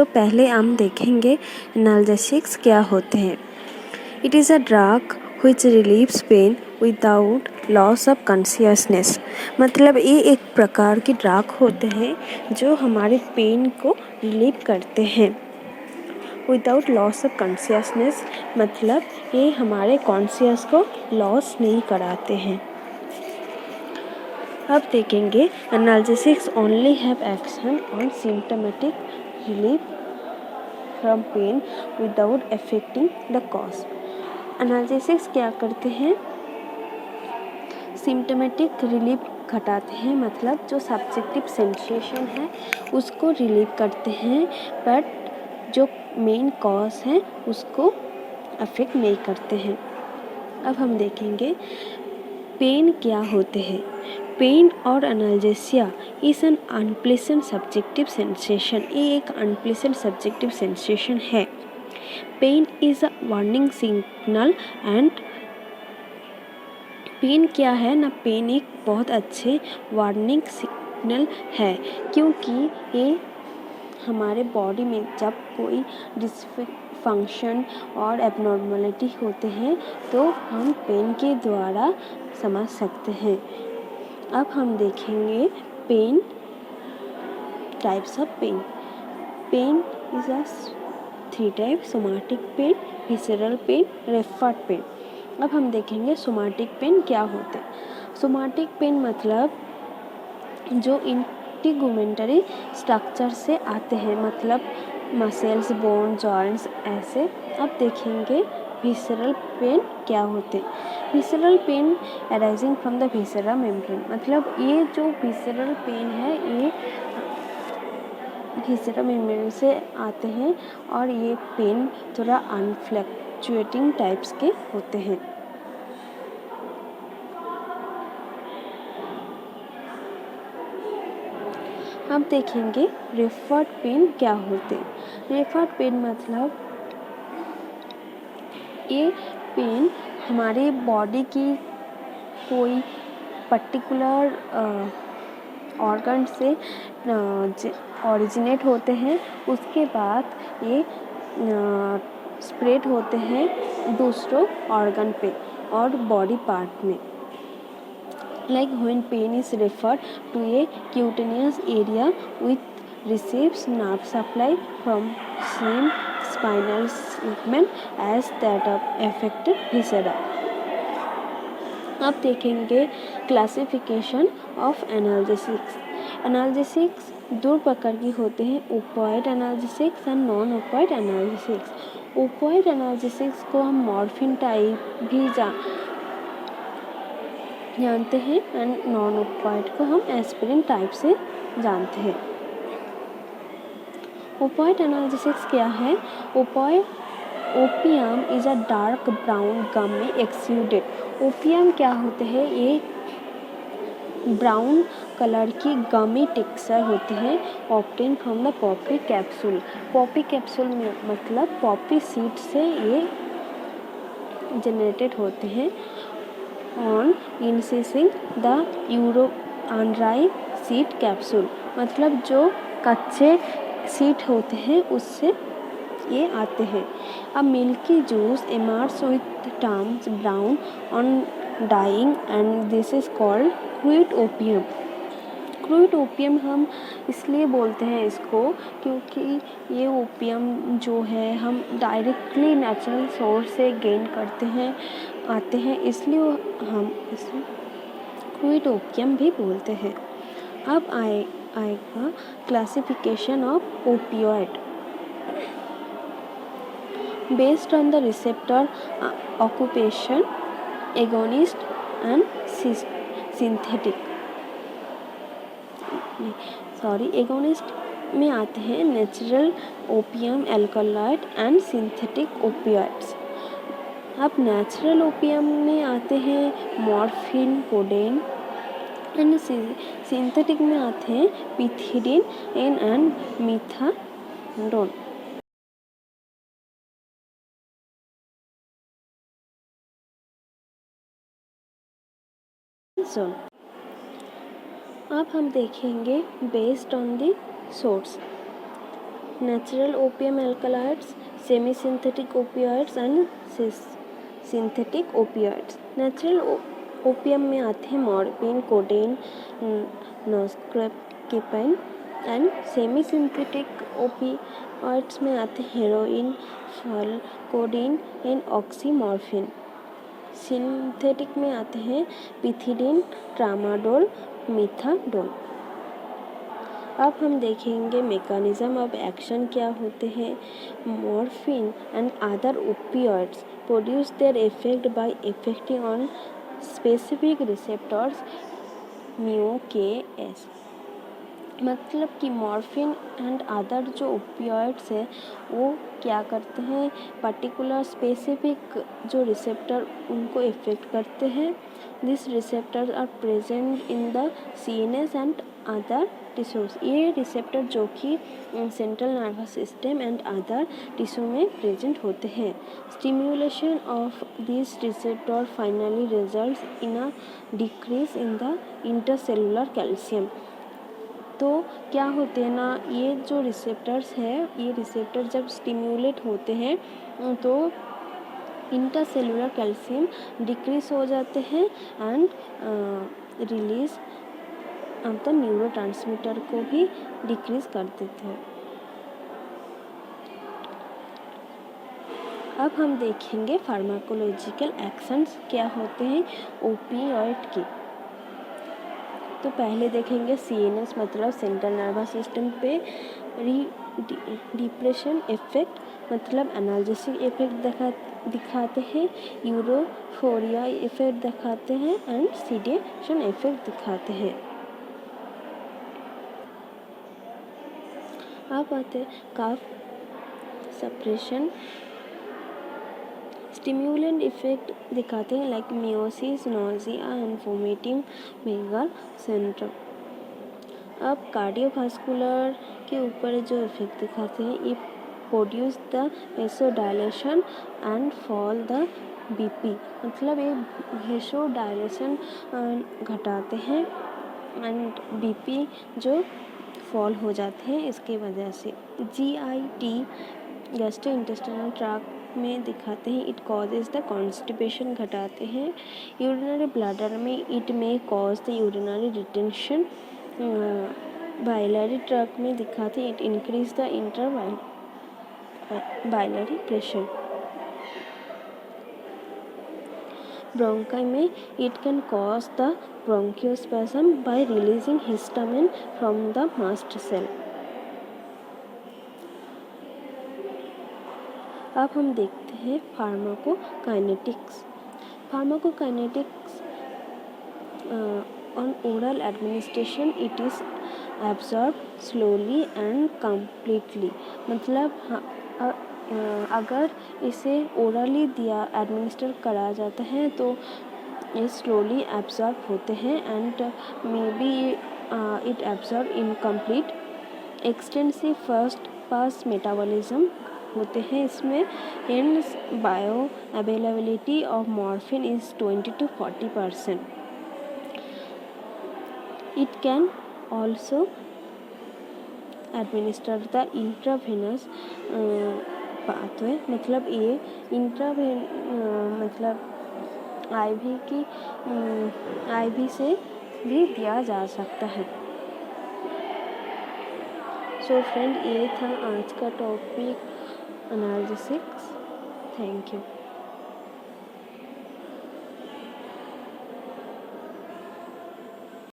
पहले हम देखेंगे एनाल्जेसिक्स क्या होते हैं। It is a drug which relieves pain without loss of consciousness. मतलब ये एक प्रकार की ड्रग होते हैं जो हमारे पेन को रिलीव करते हैं विदाउट लॉस ऑफ कॉन्शियसनेस। मतलब ये हमारे कॉन्शियस को लॉस नहीं कराते हैं। अब देखेंगे analgesics only have action on symptomatic relief from pain without affecting the cause. Analgesics क्या करते हैं? सिम्टोमेटिक रिलीफ घटाते हैं, मतलब जो सब्जेक्टिव सेंसेशन है उसको रिलीव करते हैं, बट जो मेन कॉज है उसको अफेक्ट नहीं करते हैं। अब हम देखेंगे पेन क्या होते हैं। पेन और analgesia is an unpleasant subjective sensation. ये एक अनप्लेजेंट सब्जेक्टिव सेंसेशन है। Pain is a warning signal and pain क्या है ना, पेन एक बहुत अच्छे वार्निंग सिग्नल है, क्योंकि ये हमारे बॉडी में जब कोई डिसफंक्शन और एबनॉर्मलिटी होते हैं तो हम पेन के द्वारा समझ सकते हैं। अब हम देखेंगे pain types of pain. Pain is a 3 type: somatic pain, visceral pain, referred pain. अब हम देखेंगे सोमाटिक पेन क्या होते हैं। सोमाटिक पेन मतलब जो इंटीगुमेंटरी स्ट्रक्चर से आते हैं, मतलब मसल्स, बोन, जॉइंट्स ऐसे। अब देखेंगे विसरल पेन क्या होते हैं। Visceral pain arising from the viscera membrane. मतलब ये जो विसरल पेन है ये विसरा मेम्ब्रेन से आते हैं और ये पेन थोड़ा अनफ्लक्चुएटिंग टाइप्स के होते हैं। अब देखेंगे रेफर्ड पेन क्या होते हैं। रेफर्ड पेन मतलब ये पेन हमारे बॉडी की कोई पर्टिकुलर ऑर्गन से ओरिजिनेट होते हैं, उसके बाद ये स्प्रेड होते हैं दूसरों ऑर्गन पे और बॉडी पार्ट में। Like when pain is referred to a cutaneous area which receives nerve supply from same spinal segment as that of affected viscera. अब देखेंगे क्लासिफिकेशन ऑफ एनाल्जेसिक्स। एनाल्जेसिक्स 2 प्रकार की होते हैं: opioid analgesics and non opioid analgesics. Opioid analgesics को हम morphine type भी जानते हैं एंड नॉन ओपियोइड को हम एस्पिरिन टाइप से जानते हैं। ओपियोइड एनाल्जेसिक्स क्या है? Opium is a dark brown gummy exudate. Opium क्या होते हैं? ये ब्राउन कलर की गमी टेक्सचर होते हैं, obtain from the Poppy capsule. Poppy capsule में मतलब पॉपी सीड से ये जनरेटेड होते हैं। ऑन इंसेसिंग द यूरोअनराइप सीड कैप्सूल, मतलब जो कच्चे सीड होते हैं उससे ये आते हैं। अब milky juice immerse with turns brown on drying and this is called crude opium. Crude opium हम इसलिए बोलते हैं इसको क्योंकि ये ओपियम जो है हम डायरेक्टली नेचुरल सोर्स से गेन करते हैं, आते हैं, इसलिए हम इसे क्रूड ओपियम भी बोलते हैं। अब आएगा classification of opioid based on the receptor occupation, agonist and synthetic. Agonist में आते हैं natural opium, alkaloid and synthetic opioids. अब नेचुरल ओपियम में आते हैं मॉर्फिन, कोडेन एंड सिंथेटिक में आते हैं पिथिडीन एंड मिथाडोन। अब हम देखेंगे based on the source. Natural opium alkaloids, semi synthetic opioids and synthetic opioids. Natural opium में आते हैं morphine, codeine, noscapine and semi synthetic opioids में आते हैं heroin, pholcodine and oxymorphone. Synthetic में आते हैं पिथिडीन, ट्रामाडोल, मिथाडोल। अब हम देखेंगे मैकेनिज्म ऑफ एक्शन क्या होते हैं। Morphine and other opioids produce their effect by effecting on specific receptors mu के एस। मतलब कि मॉर्फिन एंड अदर जो ओपियॉइड्स है वो क्या करते हैं, पर्टिकुलर स्पेसिफिक जो रिसेप्टर उनको इफेक्ट करते हैं। This receptors are present in the CNS and other tissues. ये रिसेप्टर जो कि central nervous system and other tissue में प्रेजेंट होते हैं। Stimulation of this receptor finally results in a decrease in the intercellular calcium. तो क्या होते हैं ना, ये जो रिसेप्टर्स है, ये रिसेप्टर जब स्टिम्युलेट होते हैं तो इंटरसेलुलर कैल्शियम डिक्रीज हो जाते हैं and release of the neurotransmitter को भी डिक्रीज कर देते हैं। अब हम देखेंगे फार्माकोलॉजिकल एक्शंस क्या होते हैं ओपियॉइड के। तो पहले देखेंगे सीएनएस मतलब सेंट्रल नर्वस सिस्टम पे डिप्रेशन इफेक्ट मतलब एनाल्जेसिक इफेक्ट दिखाते हैं, यूरोफोरिया इफेक्ट दिखाते हैं एंड सीडेशन इफेक्ट दिखाते हैं। अब आते हैं कफ सप्रेशन स्टिम्युलेंट इफेक्ट दिखाते हैं like miosis, nausea and vomiting, मेगल सिंड्रोम। अब कार्डियोवास्कुलर के ऊपर जो इफेक्ट दिखाते हैं, ये produce the vasodilation and fall the BP मतलब ये वेसोडायलेशन घटाते हैं एंड बीपी जो फॉल हो जाते हैं इसके वजह से। GIT गैस्ट्रोइंटेस्टाइनल ट्रैक्ट में दिखाते हैं, इट कॉजेज द कॉन्स्टिपेशन घटाते हैं। यूरिनरी ब्लैडर में इट में cause the urinary retention. Biliary tract में दिखाते हैं, it increase the inter biliary pressure. Bronchi में it can cause the bronchospasm by releasing histamine from the mast cell. अब हम देखते हैं pharmacokinetics. Pharmacokinetics on oral administration it is absorb slowly and completely मतलब अगर इसे ओरली दिया administer करा जाता है तो ये स्लोली एब्जॉर्ब होते हैं and may be it absorb incomplete. Extensive first pass metabolism होते हैं इसमें and bio availability of morphine is 20 to 40%। It can also administer the intravenous pathway मतलब ये मतलब IV से भी दिया जा सकता है। सो फ्रेंड, ये था आज का टॉपिक एनाल्जेसिक्स। Thank you.